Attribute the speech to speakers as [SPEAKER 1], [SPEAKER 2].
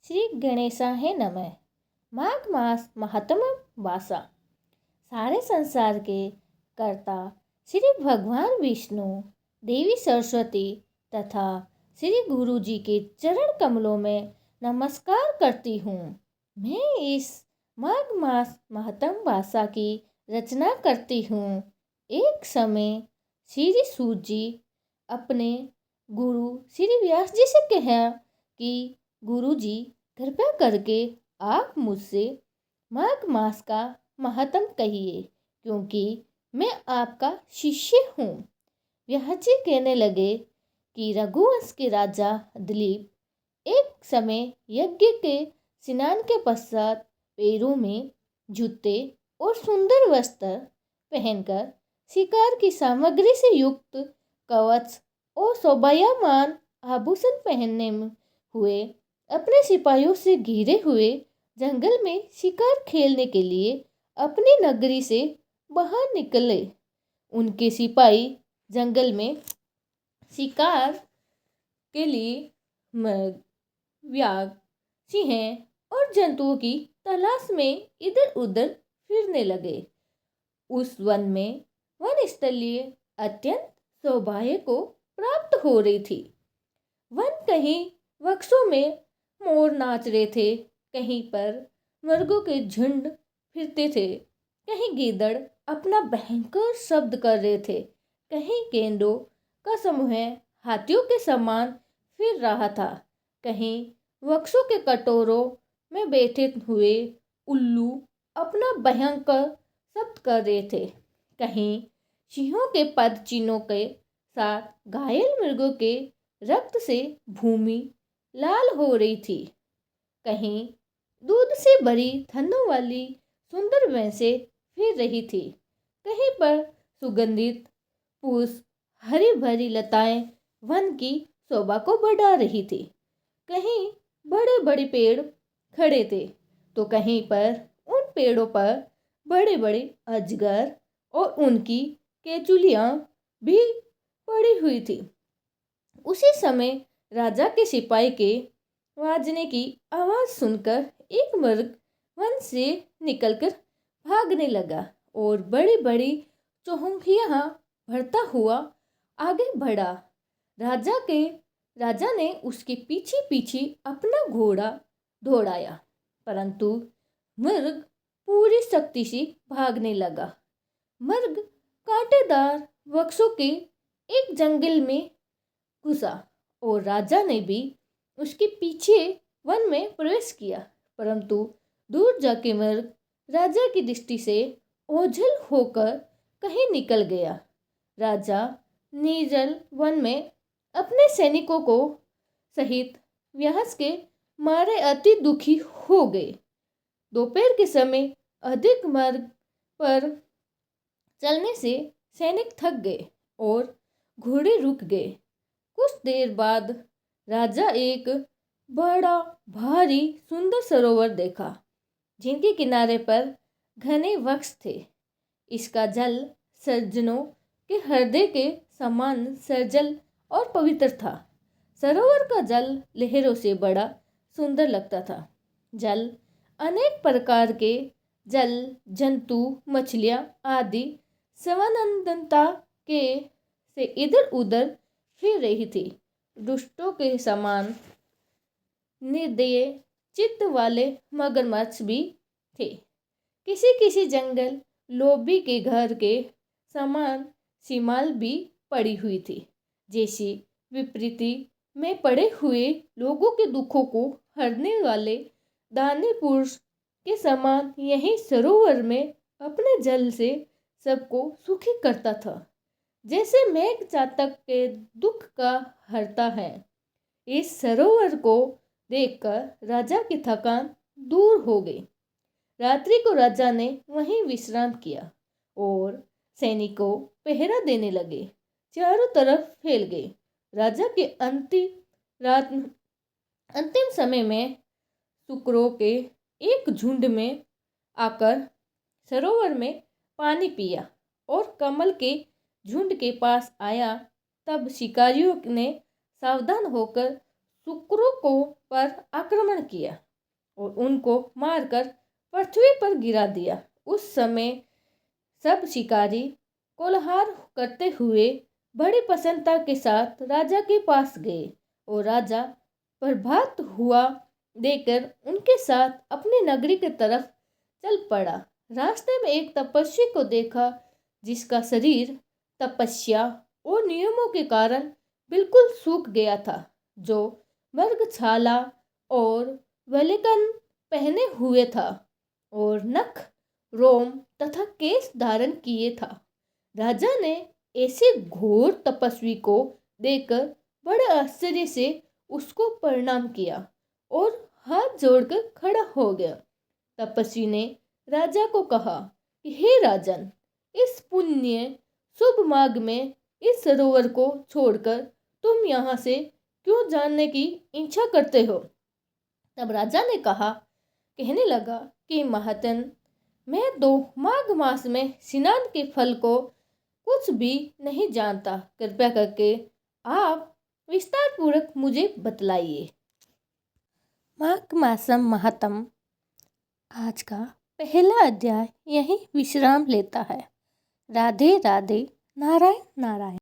[SPEAKER 1] श्री गणेशाय नमः। माघ मास महात्म वासा। सारे संसार के कर्ता श्री भगवान विष्णु, देवी सरस्वती तथा श्री गुरु जी के चरण कमलों में नमस्कार करती हूँ। मैं इस माघ मास महात्म वासा की रचना करती हूँ। एक समय श्री सूत जी अपने गुरु श्री व्यास जी से कहा कि गुरु जी कृपया करके आप मुझसे माघ मास का महात्म कहिए, क्योंकि मैं आपका शिष्य हूँ। व्यास जी कहने लगे कि रघुवंश के राजा दिलीप एक समय यज्ञ के स्नान के पश्चात पैरों में जूते और सुंदर वस्त्र पहनकर शिकार की सामग्री से युक्त कवच और शोभायमान आभूषण पहनने हुए अपने सिपाहियों से घिरे हुए जंगल में शिकार खेलने के लिए अपनी नगरी से बाहर निकले। उनके सिपाही जंगल में शिकार के लिए व्याघ्र, सिंह और जंतुओं की तलाश में इधर उधर फिरने लगे। उस वन में वनस्थलीय अत्यंत सौभाग्य को प्राप्त हो रही थी। वन कहीं वृक्षों में मोर नाच रहे थे, कहीं पर मुर्गों के झुंड फिरते थे, कहीं गीदड़ अपना भयंकर शब्द कर रहे थे, कहीं गेंडों का समूह हाथियों के समान फिर रहा था, कहीं वृक्षों के कटोरों में बैठे हुए उल्लू अपना भयंकर शब्द कर रहे थे, कहीं सिंहों के पद चिन्हों के साथ घायल मृगों के रक्त से भूमि लाल हो रही थी, कहीं दूध से भरी थनों वाली सुंदर भैंसें फिर रही थी, कहीं पर सुगंधित पुष्प, हरी भरी लताएं वन की शोभा को बढ़ा रही थी, कहीं बड़े बड़े पेड़ खड़े थे, तो कहीं पर उन पेड़ों पर बड़े बड़े अजगर और उनकी केचुलियां भी पड़ी हुई थी। उसी समय राजा के सिपाही के वाजने की आवाज़ सुनकर एक मृग वन से निकलकर भागने लगा और बड़ी बड़ी चौहंकियां भरता हुआ आगे बढ़ा। राजा ने उसके पीछे पीछे अपना घोड़ा दौड़ाया, परंतु मृग पूरी शक्ति से भागने लगा। मृग कांटेदार वृक्षों के एक जंगल में घुसा और राजा ने भी उसके पीछे वन में प्रवेश किया, परंतु दूर जाके मृग राजा की दृष्टि से ओझल होकर कहीं निकल गया। राजा निर्जल वन में अपने सैनिकों को सहित व्यास के मारे अति दुखी हो गए। दोपहर के समय अधिक मार्ग पर चलने से सैनिक थक गए और घोड़े रुक गए। कुछ देर बाद राजा एक बड़ा भारी सुंदर सरोवर देखा, जिनके किनारे पर घने वृक्ष थे। इसका जल सज्जनों के हृदय के समान सजल और पवित्र था। सरोवर का जल लहरों से बड़ा सुंदर लगता था। जल अनेक प्रकार के जल जंतु, मछलियाँ आदि स्वानंदता के से इधर उधर फिर रही थी। दुष्टों के समान निर्दयी चित्त वाले मगरमच्छ भी थे। किसी किसी जंगल लोभी के घर के समान सीमाल भी पड़ी हुई थी, जैसी विपरीति में पड़े हुए लोगों के दुखों को हरने वाले दानी पुरुष के समान यही सरोवर में अपने जल से सबको सुखी करता था, जैसे मेघ चातक के दुख का हरता है। इस सरोवर को देखकर राजा की थकान दूर हो गई। रात्रि को राजा ने वहीं विश्राम किया और सैनिकों पहरा देने लगे। चारों तरफ फैल गए। राजा के अंतिम समय में शुक्रों के एक झुंड में आकर सरोवर में पानी पिया और कमल के झुंड के पास आया। तब शिकारियों ने सावधान होकर शुक्रों को पर आक्रमण किया और उनको मारकर पृथ्वी पर गिरा दिया। उस समय सब शिकारी कोलाहल करते हुए बड़ी प्रसन्नता के साथ राजा के पास गए और राजा प्रभात हुआ देकर उनके साथ अपनी नगरी की तरफ चल पड़ा। रास्ते में एक तपस्वी को देखा जिसका शरीर तपस्या और नियमों के कारण बिल्कुल सूख गया था, जो मृगछाला और वलिकन पहने हुए था और नख, रोम तथा केश धारण किए था। राजा ने ऐसे घोर तपस्वी को देखकर बड़े आश्चर्य से उसको प्रणाम किया और हाथ जोड़कर खड़ा हो गया। तपस्वी ने राजा को कहा कि हे राजन, इस पुण्य शुभ मार्ग में इस सरोवर को छोड़कर तुम यहाँ से क्यों जानने की इच्छा करते हो? तब राजा ने कहने लगा कि महाजन, मैं तो माघ मास में स्नान के फल को कुछ भी नहीं जानता। कृपया करके आप विस्तार पूर्वक मुझे बतलाइए। माघ मासम महात्म आज का पहला अध्याय यहीं विश्राम लेता है। राधे राधे, नारायण नारायण।